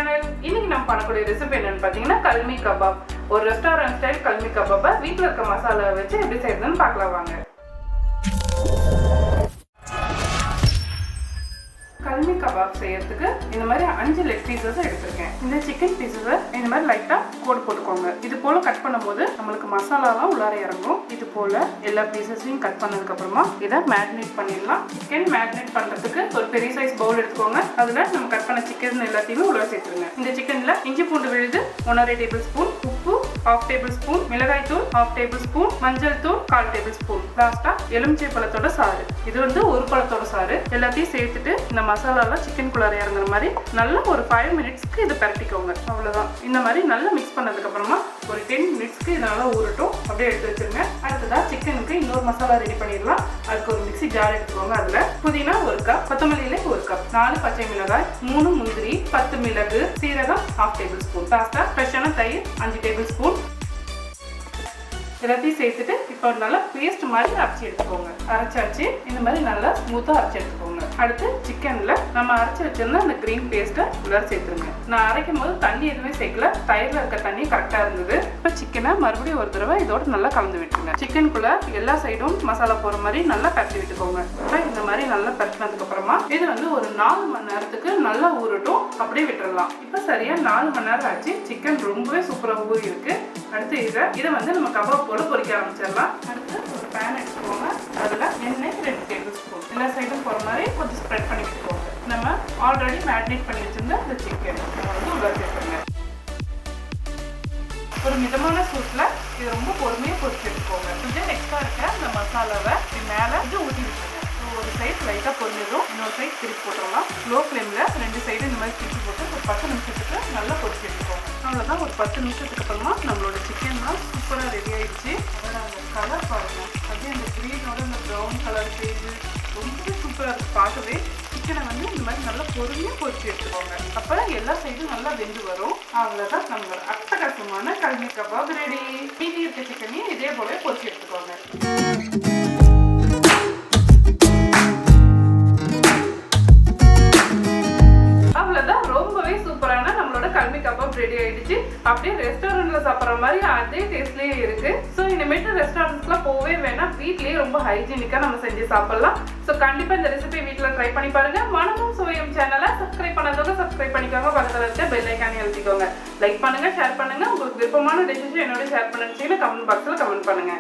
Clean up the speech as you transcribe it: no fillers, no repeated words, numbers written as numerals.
Channel. இன்னைக்கு நம்ம பண்ணக்கூடிய ரெசிபி என்னன்னு பார்த்தீங்கன்னா கல்மி கபாப். ஒரு ரெஸ்டாரண்ட் ஸ்டைல் கல்மி கபாப்பை வீட்டில் இருக்க மசாலா வச்சு எப்படி செய்யறதுன்னு பார்க்கலாம் வாங்க. கல்மி கபாப் செய்யறதுக்கு இந்த மாதிரி 5 லெக் பீசஸ் எடுத்திருக்கேன். இந்த சிக்கன் பீசஸை இந்த மாதிரி லைட்டா கோடு போட்டுக்கோங்க. இது போல கட் பண்ணும்போது நம்மளுக்கு மசாலாலாம் உள்ளார இறங்கும். இது போல எல்லா பீசஸையும் கட் பண்ணதுக்கு அப்புறமா இதை மேரினேட் பண்ணிடலாம். சிக்கன் மேரினேட் பண்றதுக்கு ஒரு பெரிய சைஸ் பவுல் எடுத்துக்கோங்க. அதுல நம்ம கட் பண்ண சிக்கன் எல்லாத்தையுமே உள்ள சேர்த்துருங்க. இந்த சிக்கன்ல இஞ்சி பூண்டு விழுது 1.5 டேபிள் ஸ்பூன், உப்பு 1/2 டேபிள் ஸ்பூன், மிளகாய் தூள் 1/2 டேபிள் ஸ்பூன், மஞ்சள் தூள் 1/4 டேபிள் ஸ்பூன், லாஸ்டா எலுமிச்சை பழத்தோட சாறு. இது ஒரு பழத்தோட சாறு. எல்லாத்தையும் சேர்த்துட்டு இந்த மசாலாலாம் சிக்கன் குள்ளார இறங்குற மாதிரி நல்லா ஒரு 5 மினிட்ஸ்க்கு இது பரட்டிக்கோங்க. அவ்வளவுதான். இந்த மாதிரி நல்லா மிக்ஸ் பண்ணதுக்கு அப்புறமா ஒரு 10 மினிட்ஸ்க்கு இது நல்லா ஊறட்டும். அப்படியே எடுத்து வச்சிருங்க. அடுத்ததா சிக்கனுக்கு இன்னொரு மசாலா ரெடி பண்ணிடலாம். அதுக்கு ஒரு மிக்ஸி ஜார் எடுத்துக்கோங்க. அதுல புதினா 1 கப், கொத்தமல்லி இலை 1 கப், 4 பச்சை மிளகாய், 3 முந்திரி, 10 மிளகு, சீரகம் 1/2 டேபிள் ஸ்பூன், லாஸ்டா ஃப்ரெஷ்ஷான தயிர் 5 டேபிள் ஸ்பூன் எல்லாத்தையும் சேர்த்துட்டு இப்போ நல்லா பேஸ்ட் மாதிரி அரைச்சி எடுத்துக்கோங்க. அரைச்சாச்சு. இந்த மாதிரி நல்லா ஸ்மூத்தாக அரைச்சி எடுத்துக்கோங்க. அடுத்து சிக்கனில் நம்ம அரைச்சி வச்சிருந்தா அந்த கிரீன் பேஸ்ட்டை உள்ளார சேர்த்துருங்க. நான் அரைக்கும் போது தண்ணி எதுவுமே சேர்க்கல. தயிரில் இருக்க தண்ணி கரெக்டாக இருந்தது. இப்போ சிக்கனை மறுபடியும் ஒரு தடவை இதோட நல்லா கலந்து விட்டுருங்க. சிக்கனுக்குள்ள எல்லா சைடும் மசாலா போகிற மாதிரி நல்லா பரட்டி விட்டுக்கோங்க. இப்போ இந்த மாதிரி நல்லா பரட்டினதுக்கு அப்புறமா இது ஒரு 4 மணி நேரத்துக்கு நல்லா ஊறட்டும். அப்படியே விட்டுறலாம். இப்போ சரியா 4 மணி நேரம் ஆச்சு. சிக்கன் ரொம்பவே சூப்பராக ஊறி இருக்கு. அடுத்து இதை நம்ம கபாப் போல பொரிக்க ஆரம்பிச்சிடலாம். அடுத்து ஒரு பேன் எடுத்துக்கோங்க. அதில் எண்ணெய் 2 டேபிள் ஸ்பூன் எல்லா சைடும் போகிற மாதிரி கொஞ்சம் ஸ்ப்ரெட் பண்ணி வச்சுக்கோங்க. நம்ம ஆல்ரெடி மேரினேட் பண்ணி வச்சிருந்த இந்த சிக்கன் நம்ம உள்ள சேர்த்துருங்க. ஒரு மிதமான சூட்டில் இது ரொம்ப பொறுமையாக பொரிச்சு எடுத்துக்கோங்க. கொஞ்சம் எக்ஸ்ட்ரா இருக்க அந்த மசாலாவை மேலே ஊற்றி விட்டுருங்க. ஒரு சைட் லைட்டாக பொரிஞ்சதும் இன்னொரு சைட் திருப்பி போட்டுடலாம். லோ ஃப்ளேமில் 2 சைடு இந்த மாதிரி திருப்பி போட்டு ஒரு 10 நிமிஷத்துக்கு நல்லா பொரிச்சு எடுத்துக்கோங்க. அவ்வளோதான். ஒரு 10 நிமிஷத்துக்கு அப்புறமா நம்மளோட சிக்கன்லாம் சூப்பராக ரெடி ஆயிடுச்சு. அதோட அந்த கலர் பாருங்கள். அப்படியே அந்த க்ரீனோட அந்த ப்ரௌன் கலர் செய்து ரொம்ப சூப்பராக இருக்குது. பார்க்கவே சிக்கனை இந்த மாதிரி நல்லா பொறுமையாக பொரிச்சு எடுத்துக்கோங்க. அப்போ எல்லா சைடும் நல்லா வெந்து வரும். அவ்வளோதான். நம்மளோட அட்டகாசமான கல்மி கபாப் ரெடி. மீதி இருக்க சிக்கனையும் இதே போல பொரிச்சு எடுத்துக்கோங்க. கல்மி கபாப் ரெடி ஆயிடுச்சு. அப்படியே ரெஸ்டாரண்ட்ல சாப்பிட்ற மாதிரி அதே டேஸ்ட்லயே இருக்கு. ஸோ இனிமேட்டு ரெஸ்டாரண்ட்ஸ்லாம் போவே வேணாம். வீட்லயே ரொம்ப ஹைஜீனிக்கா நம்ம செஞ்சு சாப்பிடலாம். ஸோ கண்டிப்பா இந்த ரெசிபி வீட்ல ட்ரை பண்ணி பாருங்க. மனமும் சுவையும் சேனலை சப்ஸ்கிரைப் பண்ணாதவங்க சப்ஸ்கிரைப் பண்ணிக்கோங்க. பக்கத்துல இருக்க பெல் ஐக்கானை அழுத்திக்கோங்க. லைக் பண்ணுங்க, ஷேர் பண்ணுங்க. உங்களுக்கு விருப்பமான டிஷ்ஷஸ் என்னோட ஷேர் பண்ணுங்க. கமெண்ட் பாக்ஸ்ல கமெண்ட் பண்ணுங்க.